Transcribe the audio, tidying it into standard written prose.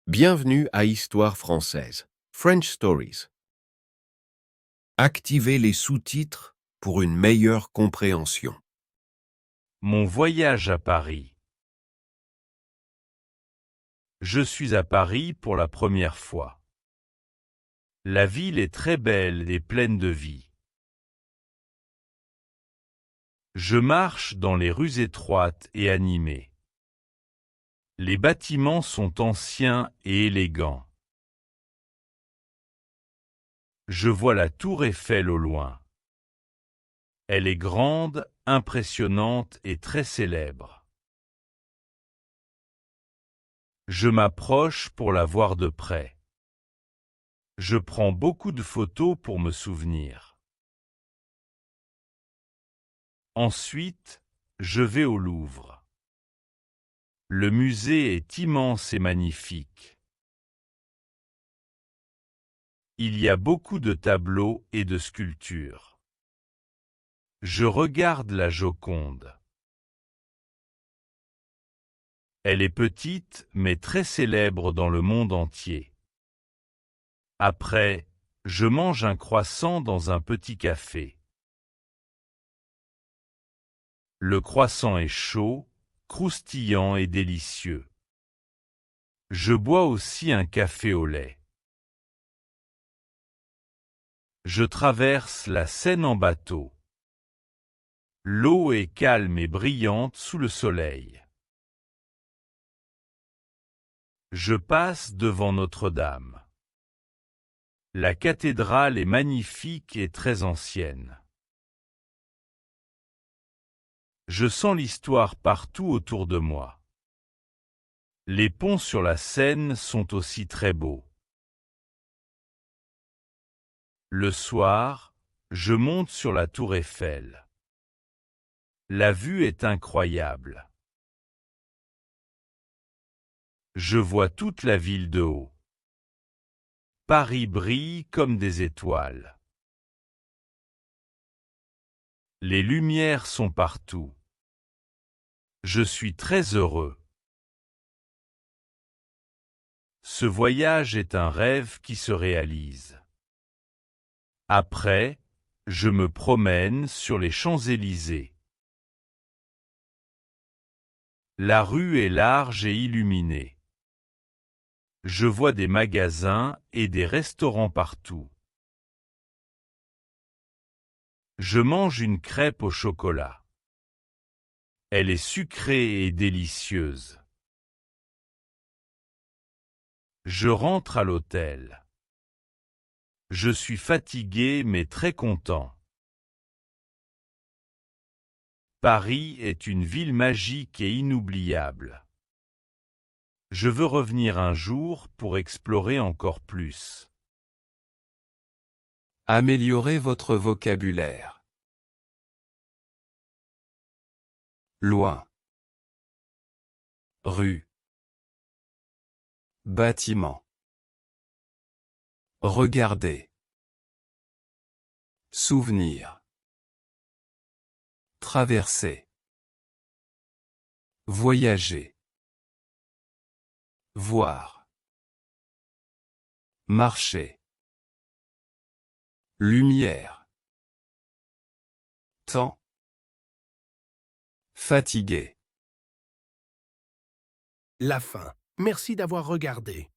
Bienvenue à Histoire française, French Stories. Activez les sous-titres pour une meilleure compréhension. Mon voyage à Paris. Je suis à Paris pour la première fois. La ville est très belle et pleine de vie. Je marche dans les rues étroites et animées. Les bâtiments sont anciens et élégants. Je vois la tour Eiffel au loin. Elle est grande, impressionnante et très célèbre. Je m'approche pour la voir de près. Je prends beaucoup de photos pour me souvenir. Ensuite, je vais au Louvre. Le musée est immense et magnifique. Il y a beaucoup de tableaux et de sculptures. Je regarde la Joconde. Elle est petite mais très célèbre dans le monde entier. Après, je mange un croissant dans un petit café. Le croissant est chaud, croustillant et délicieux. Je bois aussi un café au lait. Je traverse la Seine en bateau. L'eau est calme et brillante sous le soleil. Je passe devant Notre-Dame. La cathédrale est magnifique et très ancienne. Je sens l'histoire partout autour de moi. Les ponts sur la Seine sont aussi très beaux. Le soir, je monte sur la tour Eiffel. La vue est incroyable. Je vois toute la ville de haut. Paris brille comme des étoiles. Les lumières sont partout. Je suis très heureux. Ce voyage est un rêve qui se réalise. Après, je me promène sur les Champs-Élysées. La rue est large et illuminée. Je vois des magasins et des restaurants partout. Je mange une crêpe au chocolat. Elle est sucrée et délicieuse. Je rentre à l'hôtel. Je suis fatigué mais très content. Paris est une ville magique et inoubliable. Je veux revenir un jour pour explorer encore plus. Améliorez votre vocabulaire. Loin. Rue. Bâtiment. Regardez. Souvenir. Traverser. Voyager. Voir. Marcher. Lumière. Temps. Fatigué. La fin. Merci d'avoir regardé.